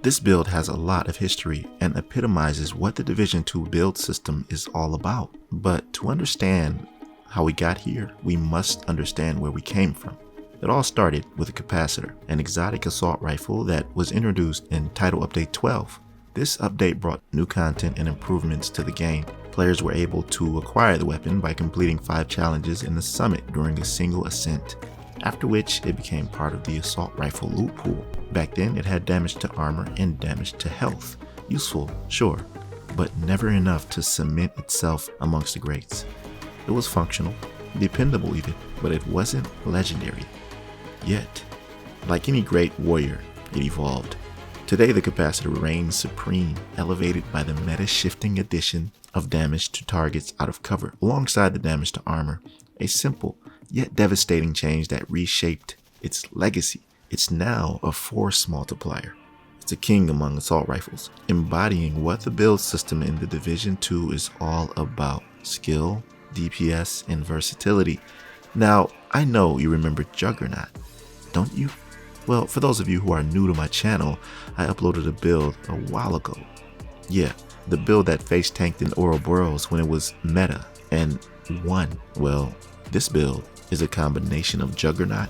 This build has a lot of history and epitomizes what the Division 2 build system is all about. But to understand how we got here, we must understand where we came from. It all started with a Capacitor, an exotic assault rifle that was introduced in Title Update 12. This update brought new content and improvements to the game. Players were able to acquire the weapon by completing 5 challenges in the summit during a single ascent, after which it became part of the assault rifle loot pool. Back then, it had damage to armor and damage to health. Useful, sure, but never enough to cement itself amongst the greats. It was functional, dependable even, but it wasn't legendary. Yet, like any great warrior, it evolved. Today, the Capacitor reigns supreme, elevated by the meta-shifting addition of damage to targets out of cover, alongside the damage to armor. A simple, yet devastating change that reshaped its legacy. It's now a force multiplier. It's a king among assault rifles, embodying what the build system in the Division 2 is all about: skill, DPS, and versatility. Now, I know you remember Juggernaut, don't you? Well, for those of you who are new to my channel, I uploaded a build a while ago. Yeah, the build that face tanked in Ouroboros when it was meta and won. Well, this build is a combination of Juggernaut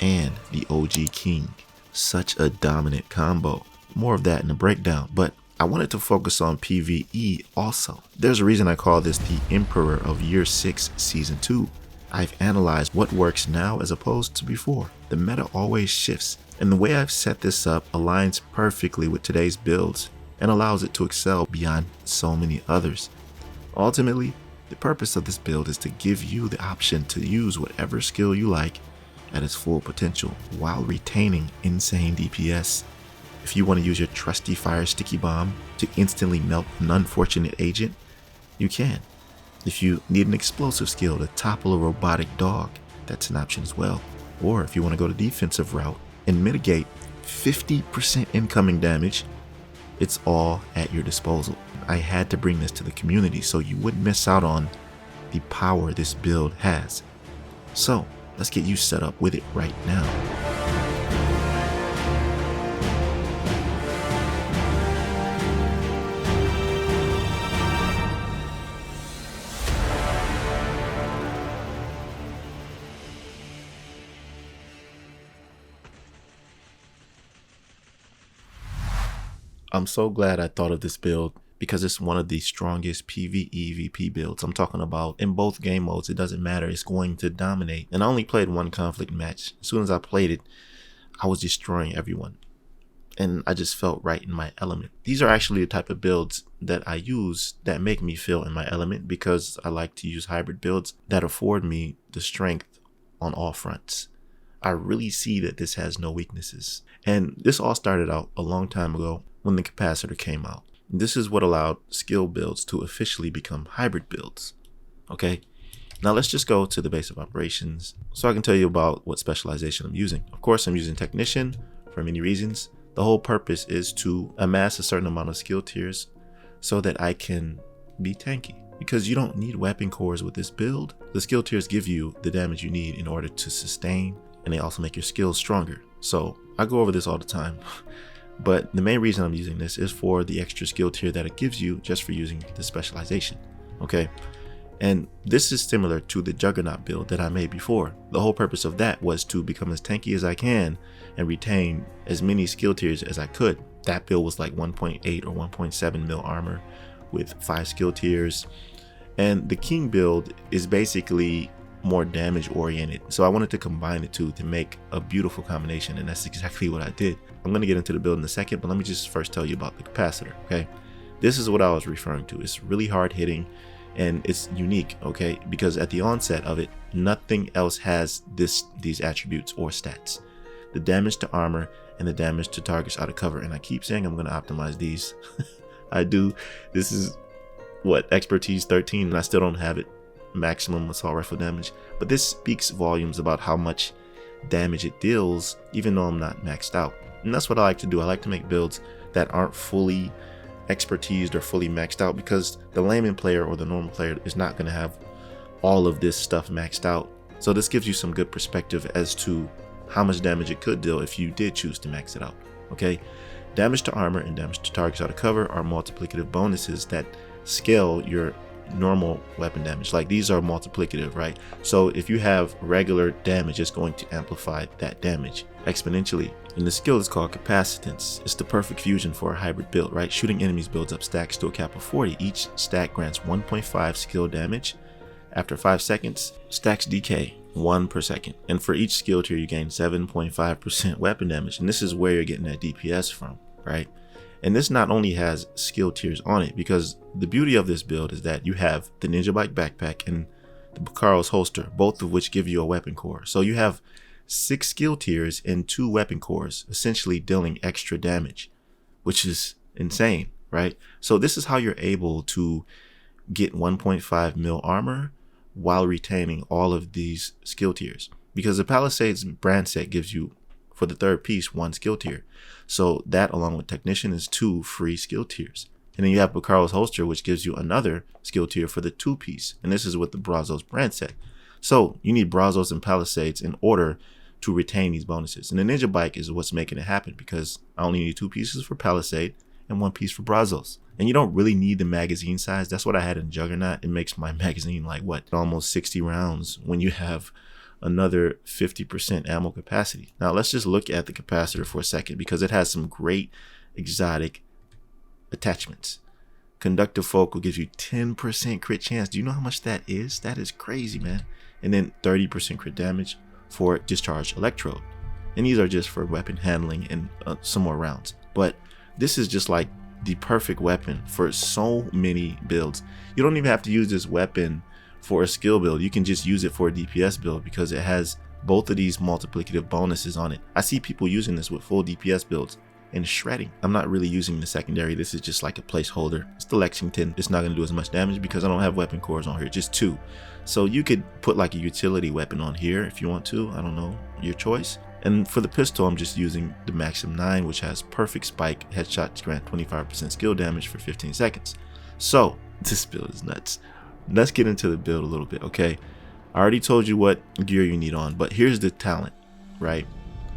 and the OG King. Such a dominant combo. More of that in the breakdown, but I wanted to focus on PvE also. There's a reason I call this the Emperor of Year 6 Season 2. I've analyzed what works now as opposed to before. The meta always shifts, and the way I've set this up aligns perfectly with today's builds and allows it to excel beyond so many others. Ultimately, the purpose of this build is to give you the option to use whatever skill you like at its full potential while retaining insane DPS. If you want to use your trusty fire sticky bomb to instantly melt an unfortunate agent, you can. If you need an explosive skill to topple a robotic dog, that's an option as well. Or if you want to go the defensive route and mitigate 50% incoming damage, it's all at your disposal. I had to bring this to the community so you wouldn't miss out on the power this build has. So let's get you set up with it right now. I'm so glad I thought of this build because it's one of the strongest PvE VP builds. I'm talking about in both game modes. It doesn't matter. It's going to dominate. And I only played one conflict match. As soon as I played it, I was destroying everyone. And I just felt right in my element. These are actually the type of builds that I use that make me feel in my element, because I like to use hybrid builds that afford me the strength on all fronts. I really see that this has no weaknesses. And this all started out a long time ago when the Capacitor came out. This is what allowed skill builds to officially become hybrid builds. Okay, now let's just go to the base of operations so I can tell you about what specialization I'm using. Of course, I'm using Technician for many reasons. The whole purpose is to amass a certain amount of skill tiers so that I can be tanky, because you don't need weapon cores with this build. The skill tiers give you the damage you need in order to sustain, and they also make your skills stronger. So I go over this all the time. But the main reason I'm using this is for the extra skill tier that it gives you just for using the specialization, okay? And this is similar to the Juggernaut build that I made before. The whole purpose of that was to become as tanky as I can and retain as many skill tiers as I could. That build was like 1.8 or 1.7 mil armor with 5 skill tiers. And the King build is basically more damage oriented, so I wanted to combine the two to make a beautiful combination, and that's exactly what I did. I'm going to get into the build in a second, but let me just first tell you about the Capacitor. Okay, this is what I was referring to. It's really hard hitting and it's unique, okay, because at the onset of it, nothing else has these attributes or stats: the damage to armor and the damage to targets out of cover. And I keep saying I'm going to optimize these. I do. This is what, expertise 13, and I still don't have it maximum assault rifle damage, but this speaks volumes about how much damage it deals even though I'm not maxed out. And that's what I like to do. I like to make builds that aren't fully expertised or fully maxed out, because the layman player or the normal player is not going to have all of this stuff maxed out. So this gives you some good perspective as to how much damage it could deal if you did choose to max it out. Okay, Damage to armor and damage to targets out of cover are multiplicative bonuses that scale your normal weapon damage. Like these are multiplicative, right? So if you have regular damage, it's going to amplify that damage exponentially. And the skill is called Capacitance. It's the perfect fusion for a hybrid build, right? Shooting enemies builds up stacks to a cap of 40. Each stack grants 1.5 skill damage. After 5 seconds, stacks decay 1 per second. And for each skill tier, you gain 7.5% weapon damage. And this is where you're getting that DPS from, right? And this not only has skill tiers on it, because the beauty of this build is that you have the Ninja Bike backpack and the Bucaro's holster, both of which give you a weapon core. So you have 6 skill tiers and 2 weapon cores, essentially dealing extra damage, which is insane, right? So this is how you're able to get 1.5 mil armor while retaining all of these skill tiers, because the Palisades brand set gives you, for the third piece, 1 skill tier. So that, along with Technician, is 2 free skill tiers. And then you have Bucaro's holster, which gives you another skill tier for the 2 piece. And this is with the Brazos brand set. So you need Brazos and Palisades in order to retain these bonuses. And the Ninja Bike is what's making it happen, because I only need 2 pieces for Palisade and 1 piece for Brazos. And you don't really need the magazine size. That's what I had in Juggernaut. It makes my magazine like what, almost 60 rounds when you have another 50% ammo capacity. Now let's just look at the capacitor for a second, because it has some great exotic attachments. Conductive focal gives you 10% crit chance. Do you know how much that is? That is crazy, man. And then 30% crit damage for discharge electrode. And these are just for weapon handling and some more rounds. But this is just like the perfect weapon for so many builds. You don't even have to use this weapon for a skill build. You can just use it for a DPS build, because it has both of these multiplicative bonuses on it. I see people using this with full DPS builds and shredding. I'm not really using the secondary. This is just like a placeholder. It's the Lexington. It's not going to do as much damage because I don't have weapon cores on here, just 2. So you could put like a utility weapon on here if you want to. I don't know, your choice. And for the pistol, I'm just using the Maxim 9, which has perfect spike. Headshots grant 25% skill damage for 15 seconds. So this build is nuts. Let's get into the build a little bit, okay? I already told you what gear you need on, but here's the talent, right?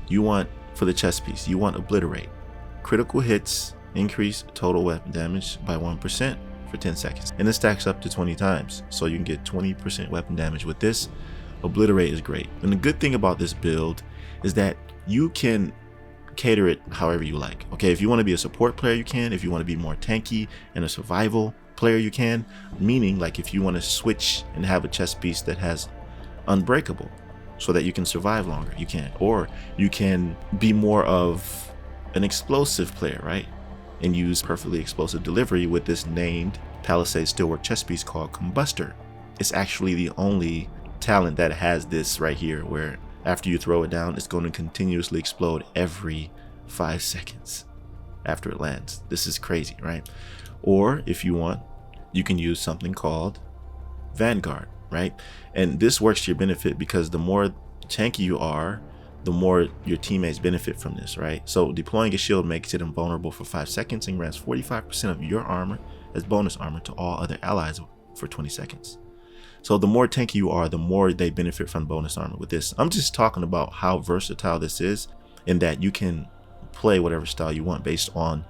You want, for the chest piece, you want Obliterate. Critical hits increase total weapon damage by 1% for 10 seconds. And it stacks up to 20 times, so you can get 20% weapon damage with this. Obliterate is great. And the good thing about this build is that you can cater it however you like, okay? If you want to be a support player, you can. If you want to be more tanky and a survival player, you can. Meaning, like, if you want to switch and have a chest piece that has unbreakable so that you can survive longer, you can. Or you can be more of an explosive player, right? And use perfectly explosive delivery with this named Palisade Steelwork chest piece called Combustor. It's actually the only talent that has this right here, where after you throw it down, it's going to continuously explode every 5 seconds after it lands. This is crazy, right? Or if you want, you can use something called Vanguard, right? And this works to your benefit, because the more tanky you are, the more your teammates benefit from this, right? So deploying a shield makes it invulnerable for 5 seconds and grants 45% of your armor as bonus armor to all other allies for 20 seconds. So the more tanky you are, the more they benefit from bonus armor with this. I'm just talking about how versatile this is, in that you can play whatever style you want based on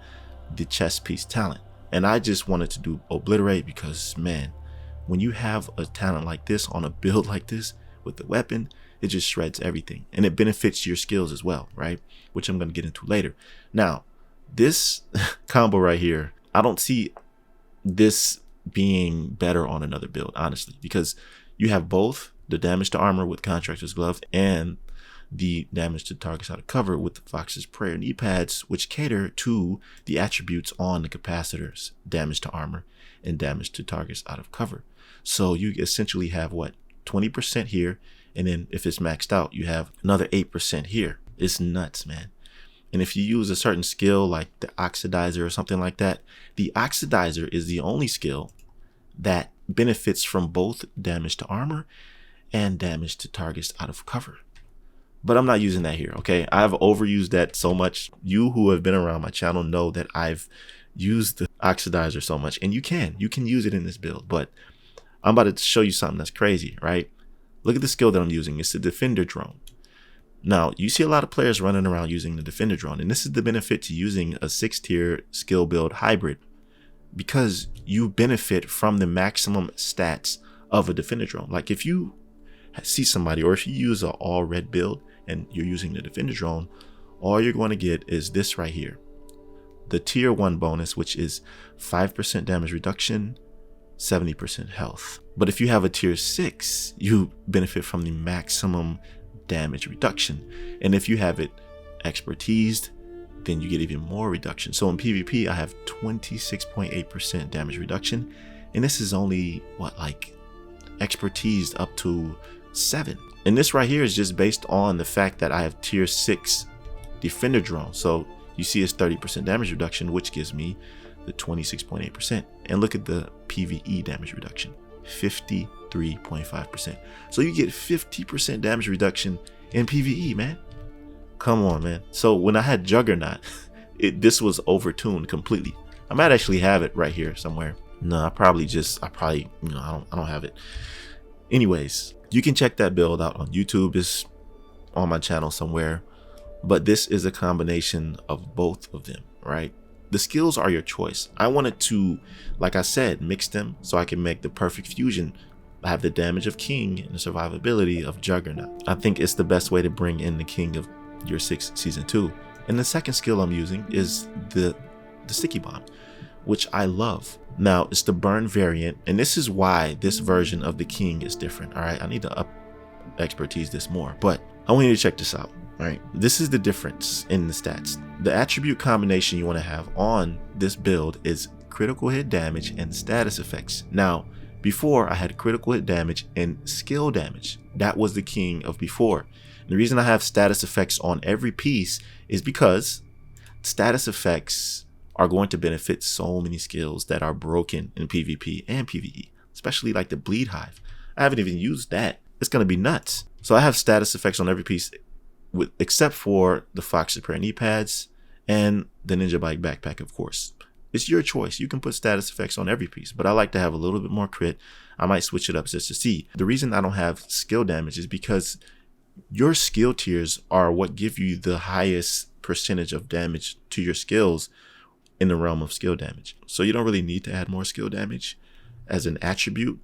the chest piece talent. And I just wanted to do Obliterate because, man, when you have a talent like this on a build like this with the weapon, it just shreds everything, and it benefits your skills as well, right? Which I'm going to get into later. Now, this combo right here, I don't see this being better on another build, honestly, because you have both the damage to armor with Contractor's Glove and the damage to targets out of cover with the Fox's Prayer knee pads, which cater to the attributes on the capacitors: damage to armor and damage to targets out of cover. So you essentially have what, 20% here, and then if it's maxed out, you have another 8% here. It's nuts, man. And if you use a certain skill like the Oxidizer or something like that, the Oxidizer is the only skill that benefits from both damage to armor and damage to targets out of cover. But I'm not using that here, okay? I've overused that so much. You who have been around my channel know that I've used the Oxidizer so much, and you can use it in this build. But I'm about to show you something that's crazy, right? Look at the skill that I'm using. It's the Defender drone. Now, you see a lot of players running around using the Defender drone, and this is the benefit to using a 6-tier skill build hybrid, because you benefit from the maximum stats of a Defender drone. Like if you see somebody, or if you use an all red build and you're using the Defender drone, all you're going to get is this right here, the tier 1 bonus, which is 5% damage reduction, 70% health. But if you have a tier 6, you benefit from the maximum damage reduction, and if you have it expertised, then you get even more reduction. So in PvP, I have 26.8% damage reduction, and this is only what, like expertised up to 7. And this right here is just based on the fact that I have tier 6 Defender drone. So you see it's 30% damage reduction, which gives me the 26.8%. And look at the PvE damage reduction, 53.5%. So you get 50% damage reduction in PvE, man. Come on, man. So when I had Juggernaut, this was overtuned completely. I might actually have it right here somewhere. No, I probably, you know, I don't have it. Anyways, you can check that build out on YouTube. It's on my channel somewhere. But this is a combination of both of them, right? The skills are your choice. I wanted to, like I said, mix them so I can make the perfect fusion. I have the damage of King and the survivability of Juggernaut. I think it's the best way to bring in the King of Year 6 Season 2. And the second skill I'm using is the Sticky Bomb, which I love. Now, it's the burn variant, and this is why this version of the King is different. All right, I need to expertise this more, but I want you to check this out. All right, this is the difference in the stats. The attribute combination you want to have on this build is critical hit damage and status effects. Now, before I had critical hit damage and skill damage. That was the King of before. And the reason I have status effects on every piece is because status effects are going to benefit so many skills that are broken in PvP and PvE, especially like the Bleed Hive. I haven't even used that. It's going to be nuts. So I have status effects on every piece, except for the Fox Prayer knee pads and the Ninja Bike backpack, of course. It's your choice. You can put status effects on every piece, but I like to have a little bit more crit. I might switch it up just to see. The reason I don't have skill damage is because your skill tiers are what give you the highest percentage of damage to your skills in the realm of skill damage. So you don't really need to add more skill damage as an attribute.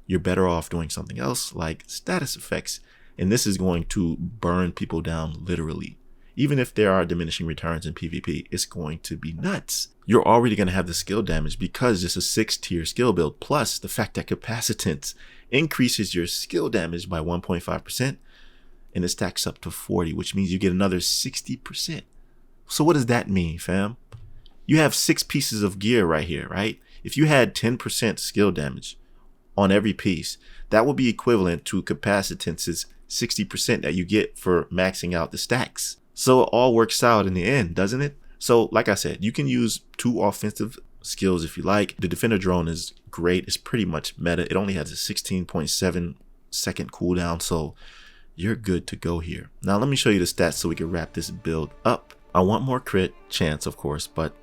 You're better off doing something else like status effects. And this is going to burn people down literally. Even if there are diminishing returns in PvP, it's going to be nuts. You're already going to have the skill damage because it's a 6-tier skill build. Plus the fact that Capacitance increases your skill damage by 1.5%. And it stacks up to 40, which means you get another 60%. So what does that mean, fam? You have 6 pieces of gear right here, right? If you had 10% skill damage on every piece, that would be equivalent to Capacitance's 60% that you get for maxing out the stacks. So it all works out in the end, doesn't it? So like I said, you can use 2 offensive skills if you like. The Defender drone is great. It's pretty much meta. It only has a 16.7 second cooldown, so you're good to go here. Now let me show you the stats so we can wrap this build up. I want more crit chance, of course, but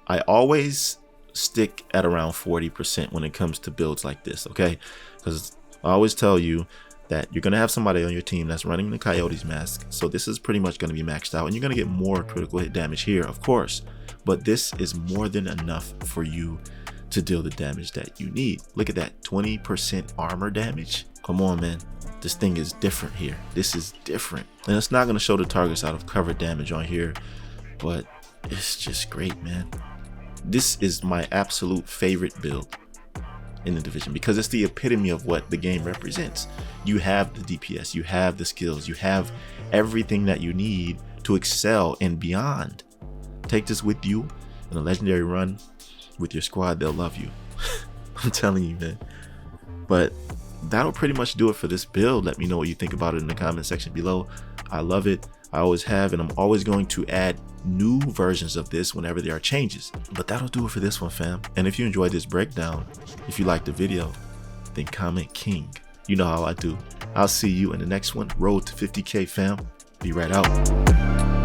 I always stick at around 40% when it comes to builds like this, okay? Because I always tell you that you're going to have somebody on your team that's running the Coyote's mask. So this is pretty much going to be maxed out, and you're going to get more critical hit damage here, of course. But this is more than enough for you to deal the damage that you need. Look at that, 20% armor damage. Come on, man. This thing is different here. This is different. And it's not going to show the targets out of cover damage on here, but it's just great, man. This is my absolute favorite build in the division because it's the epitome of what the game represents. You have the DPS, you have the skills, you have everything that you need to excel and beyond. Take this with you in a legendary run with your squad. They'll love you. I'm telling you, man. But that'll pretty much do it for this build. Let me know what you think about it in the comment section below. I love it. I always have, and I'm always going to add new versions of this whenever there are changes. But that'll do it for this one, fam. And if you enjoyed this breakdown, if you liked the video, then comment King. You know how I do. I'll see you in the next one. Road to 50K, fam. Be right out.